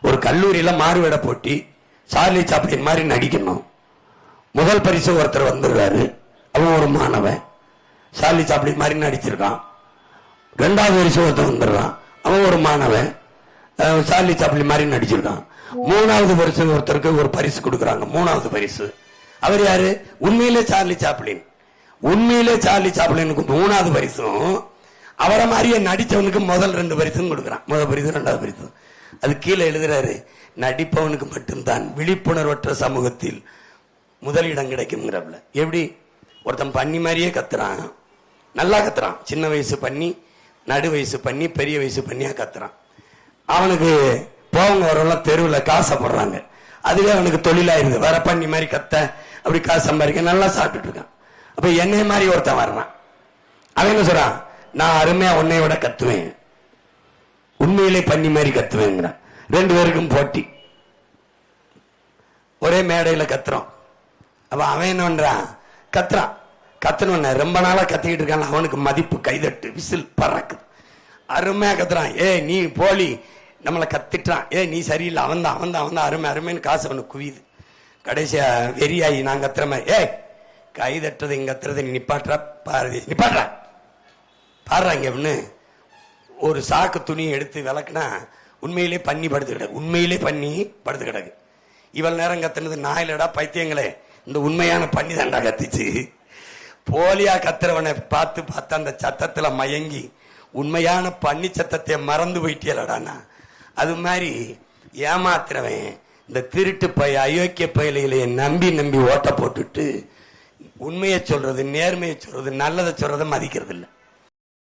ஒரு கல்லூரியில மாறுவேட போட்டி, சார்லி சாப்ளின் மாதிரி நடிக்கணும். முதல் பரிசு ஒருத்தர் வந்துடுறாரு, அவன் ஒரு மாணவன், சார்லி சாப்ளின் மாதிரி நடிச்சிருக்கான். ரெண்டாவது பரிசு ஒருத்தர் வந்துடுறான், அவன் ஒரு மாணவன், சார்லி சாப்ளின் மாதிரி நடிச்சிருக்கான். மூணாவது பரிசு ஒருத்தருக்கு ஒரு பரிசு கொடுக்குறாங்க. மூணாவது பரிசு அவர் யாரு? உண்மையிலே சார்லி சாப்ளின். உண்மையிலே சார்லி சாப்ளினுக்கு மூணாவது பரிசும் அவரை மாதிரியே நடிச்சவனுக்கு முதல் 2 பரிசும் கொடுக்குறான். முதல் பரிசு, 2வது பரிசு. அது கீழே எழுதுறாரு, நடிப்பவனுக்கு மட்டும்தான் விழிப்புணர்வற்ற சமூகத்தில் முதலிடம் கிடைக்கும்ங்கிறப்பல. எப்படி ஒருத்தன் பண்ணி மாதிரியே கத்துறான், நல்லா கத்துறான். சின்ன வயசு பண்ணி, நடு வயசு பண்ணி, பெரிய வயசு பண்ணியா கத்துறான். அவனுக்கு போவங்க வரவெல்லாம் தெருவில் காசைப்படுறாங்க. அதுவே அவனுக்கு தொழிலாயிருது. வர பண்ணி மாதிரி கத்த, அப்படி காசு சம்பாதிக்க, நல்லா சாப்பிட்டுட்டு இருக்கான். அப்ப என்னை மாதிரி ஒருத்தன் வர்றான், அவன் என்ன சொல்றான்? நான் அருமையா உன்னை விட கத்துவேன், உண்மையிலே பண்ணி மாதிரி கத்துவேங்கிறான். 2 பேருக்கும் போட்டி, ஒரே மேடையில கத்துறோம். அப்ப அவன் என்ன பண்றான்? கத்துறான். கத்தணும், ரொம்ப நாளா கத்திக்கிட்டு இருக்கான். அவனுக்கு மதிப்பு, கைதட்டு, விசில் பறக்குது. அருமையா கத்துறான். ஏ நீ போலி, நம்மளை கத்திட்டான். ஏ நீ சரியில்லை, அவன் தான் அருமை அருமைன்னு காசு அவனுக்கு குவியுது. கடைசியா வெறியாயி நான் கத்துற மாதிரி, ஏ கை தட்டுறது இங்க கத்துறது நீ நிப்பாட்டுறா, பாரதி நிப்பாட்டுறா, பாடுறாங்க அப்படின்னு ஒரு சாக்கு துணியை எடுத்து விளக்குனா உண்மையிலே பண்ணி படுத்து கிடக்கு. உண்மையிலே பண்ணி படுத்து கிடக்கு. இவ்வளவு நேரம் கத்துனது நாயிலடா பைத்தியங்களே, இந்த உண்மையான பண்ணி தாண்டா கத்திச்சு. போலியா கத்துறவனை பார்த்து அந்த சத்தத்துல மயங்கி உண்மையான பண்ணி சத்தத்தை மறந்து போயிட்டியலடானா. அது மாதிரி ஏமாத்துறவன் இந்த திருட்டு பய அயோக்கிய பயலைகளையே நம்பி ஓட்ட போட்டுட்டு உண்மையை சொல்றது, நேர்மையை சொல்றது, நல்லதை சொல்றதை மதிக்கிறது இல்லை.